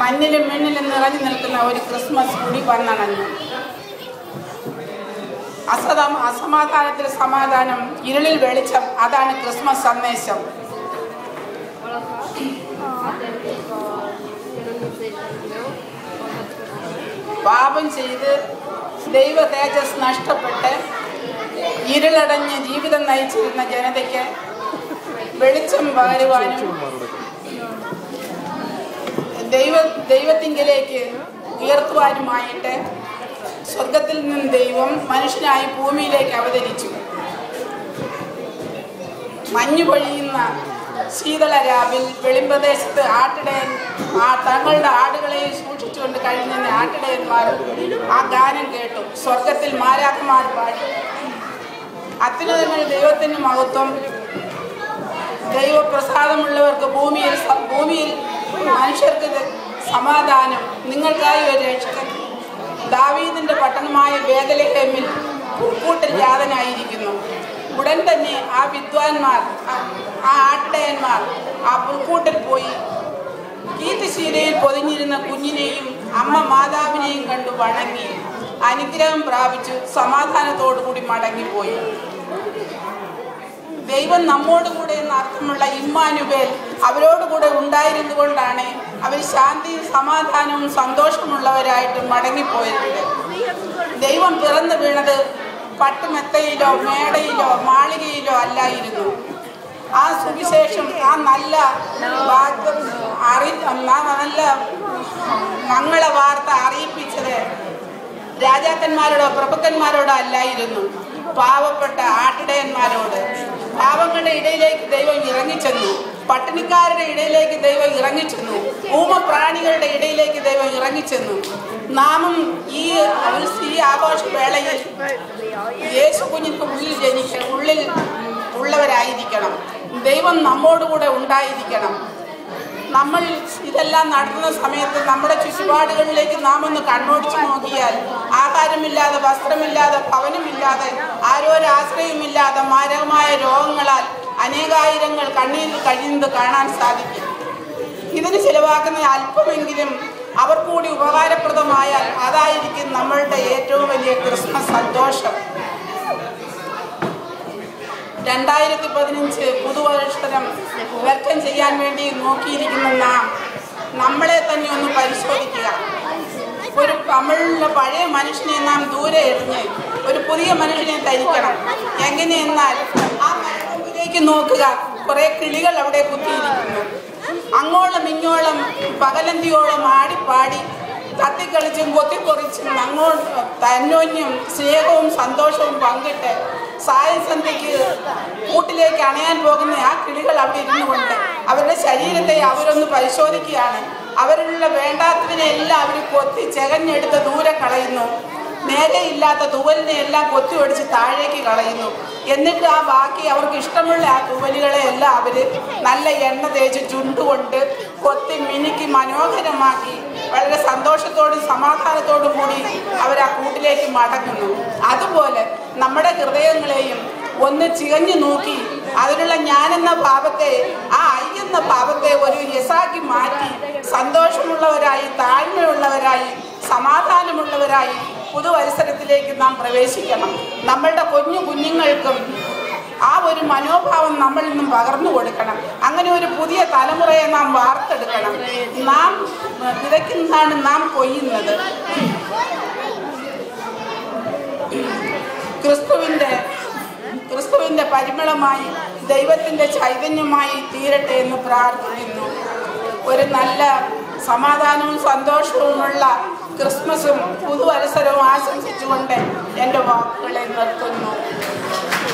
മഞ്ഞിലും മിന്നിലും നിറഞ്ഞു നിൽക്കുന്ന ഒരു ക്രിസ്മസ് കൂടി വന്നണഞ്ഞു. അസമാധാനത്തിൽ സമാധാനം, ഇരുളിൽ വെളിച്ചം, അതാണ് ക്രിസ്മസ് സന്ദേശം. പാപം ചെയ്ത് ദൈവ തേജസ് നഷ്ടപ്പെട്ട് ഇരുളടഞ്ഞ് ജീവിതം നയിച്ചിരുന്ന ജനതയ്ക്ക് വെളിച്ചം പകരുവാനും ദൈവത്തിങ്കിലേക്ക് ഉയർത്തുവാനുമായിട്ട് സ്വർഗത്തിൽ നിന്ന് ദൈവം മനുഷ്യനായി ഭൂമിയിലേക്ക് അവതരിച്ചു. മഞ്ഞു പൊഴിയുന്ന ശീതള രാവിൽ വെളിമ്പ്രദേശത്ത് തങ്ങളുടെ ആടുകളെ സൂക്ഷിച്ചുകൊണ്ട് കഴിഞ്ഞ ആട്ടിടയന്മാർ ആ ഗാനം കേട്ടു. സ്വർഗത്തിൽ മാലാഖമാർ പാടി. അത്യുന്നതങ്ങൾ ദൈവത്തിന് മഹത്വം, ദൈവപ്രസാദമുള്ളവർക്ക് ഭൂമിയിൽ മനുഷ്യർക്ക് സമാധാനം, നിങ്ങൾക്കായി ഒരു രക്ഷകൻ ദാവീദിന്റെ പട്ടണമായ ബേഥലേഹേമിൽ പുൽക്കൂട്ടിൽ ജാതനായിരിക്കുന്നു. ഉടൻ തന്നെ ആ വിദ്വാൻമാർ, ആ ആട്ടിടയന്മാർ ആ പുൽക്കൂട്ടിൽ പോയി കീർത്തിശീലയിൽ പൊതിഞ്ഞിരുന്ന കുഞ്ഞിനെയും അമ്മ മാതാവിനെയും കണ്ടു വണങ്ങി അനുഗ്രഹം പ്രാപിച്ചു സമാധാനത്തോടുകൂടി മടങ്ങിപ്പോയി. ദൈവം നമ്മോടുകൂടെ എന്ന അർത്ഥമുള്ള ഇമ്മാനുവേൽ അവരോടുകൂടെ ഉണ്ടായിരുന്നു കൊണ്ടാണ് അവർ ശാന്തിയും സമാധാനവും സന്തോഷമുള്ളവരായിട്ട് മടങ്ങിപ്പോയത്. ദൈവം പിറന്നു വീണത് പട്ടുമെത്തയിലോ മേടയിലോ മാളികയിലോ അല്ലായിരുന്നു. ആ സുവിശേഷം, ആ നല്ല മംഗള വാർത്ത അറിയിപ്പിച്ചത് രാജാക്കന്മാരോടോ പ്രഭുക്കന്മാരോടോ അല്ലായിരുന്നു, പാവപ്പെട്ട ആട്ടിടയന്മാരോട്. പാവങ്ങളുടെ ഇടയിലേക്ക് ദൈവം ഇറങ്ങിച്ചെന്നു, പട്ടിണിക്കാരുടെ ഇടയിലേക്ക് ദൈവം ഇറങ്ങിച്ചെന്നു, ഊമപ്രാണികളുടെ ഇടയിലേക്ക് ദൈവം ഇറങ്ങിച്ചെന്നു. നാമും ഈ ആഘോഷവേളയിൽ യേശു കുഞ്ഞിന് ഉള്ളിൽ ഉള്ളവരായിരിക്കണം. ദൈവം നമ്മോടുകൂടെ ഉണ്ടായിരിക്കണം. നമ്മൾ ഇതെല്ലാം നടത്തുന്ന സമയത്ത് നമ്മുടെ ചുറ്റുപാടുകളിലേക്ക് നാം ഒന്ന് കണ്ണോടിച്ചു നോക്കിയാൽ ആഹാരമില്ലാതെ, വസ്ത്രമില്ലാതെ, ഭവനമില്ലാതെ, ആരോരാശ്രയമില്ലാതെ മാരകമായ രോഗങ്ങളാൽ അനേകായിരങ്ങൾ കണ്ണീരിൽ കഴിയുന്നത് കാണാൻ സാധിക്കും. ഇതിന് ചിലവാക്കുന്ന അല്പമെങ്കിലും അവർ കൂടി ഉപകാരപ്രദമായാൽ അതായിരിക്കും നമ്മളുടെ ഏറ്റവും വലിയ ക്രിസ്മസ് സന്തോഷം. 2015 പുതുവത്സരം വെൽക്കം ചെയ്യാൻ വേണ്ടി നോക്കിയിരിക്കുന്ന നാം നമ്മളെ തന്നെ ഒന്ന് പരിശോധിക്കുക. നമ്മളുടെ പഴയ മനുഷ്യനെ നാം ദൂരെ എറിഞ്ഞ് ഒരു പുതിയ മനുഷ്യനെ ധരിക്കണം. എങ്ങനെയെന്നാൽ ആ മരത്തിലേക്ക് നോക്കുക, കുറെ കിളികൾ അവിടെ കുത്തിയിരിക്കുന്നു. അങ്ങോളം ഇങ്ങോളം പകലന്തിയോളം ആടിപ്പാടി തത്തിക്കളിച്ചും കൊത്തിക്കൊറിച്ചും തന്നോന്യം സ്നേഹവും സന്തോഷവും പങ്കിട്ട് സായസന്ധ്യയ്ക്ക് കൂട്ടിലേക്ക് അണയാൻ പോകുന്ന ആ കിളികൾ അവിടെ ഇരുന്നു കൊണ്ട് അവരുടെ ശരീരത്തെ അവരൊന്ന് പരിശോധിക്കുകയാണ്. അവരിലുള്ള വേണ്ടാത്തതിനെല്ലാം അവർ കൊത്തി ചെകഞ്ഞെടുത്ത് ദൂരെ കളയുന്നു. നേരെയില്ലാത്ത തുവലിനെ എല്ലാം കൊത്തിയൊടിച്ച് താഴേക്ക് കളയുന്നു. എന്നിട്ട് ആ ബാക്കി അവർക്ക് ഇഷ്ടമുള്ള ആ തുവലുകളെ എല്ലാം അവർ നല്ല എണ്ണ തേച്ച് ചുണ്ടുകൊണ്ട് കൊത്തി മിനുക്കി മനോഹരമാക്കി വളരെ സന്തോഷത്തോടും സമാധാനത്തോടും കൂടി അവർ ആ കൂട്ടിലേക്ക് മടങ്ങുന്നു. അതുപോലെ നമ്മുടെ ഹൃദയങ്ങളെയും ഒന്ന് ചികഞ്ഞു നോക്കി അതിലുള്ള ഞാനെന്ന ഭാവത്തെ, ആ എന്ന ഭാവത്തെ ഒരു യസാക്കി മാറ്റി സന്തോഷമുള്ളവരായി, താഴ്മയുള്ളവരായി, സമാധാനമുള്ളവരായി പുതുവത്സരത്തിലേക്ക് നാം പ്രവേശിക്കണം. നമ്മളുടെ കുഞ്ഞുങ്ങൾക്കും ആ ഒരു മനോഭാവം നമ്മളിൽ നിന്നും പകർന്നു കൊടുക്കണം. അങ്ങനെ ഒരു പുതിയ തലമുറയെ നാം വാർത്തെടുക്കണം. നാം വിതയ്ക്കുന്നതാണ് നാം കൊയ്യുന്നത്. ക്രിസ്തുവിൻ്റെ പരിമളമായി, ദൈവത്തിൻ്റെ ചൈതന്യമായി തീരട്ടെ എന്ന് പ്രാർത്ഥിക്കുന്നു. ഒരു നല്ല സമാധാനവും സന്തോഷവുമുള്ള ക്രിസ്മസും പുതുവത്സരവും ആശംസിച്ചുകൊണ്ട് എൻ്റെ വാക്കുകളെ നിർത്തുന്നു.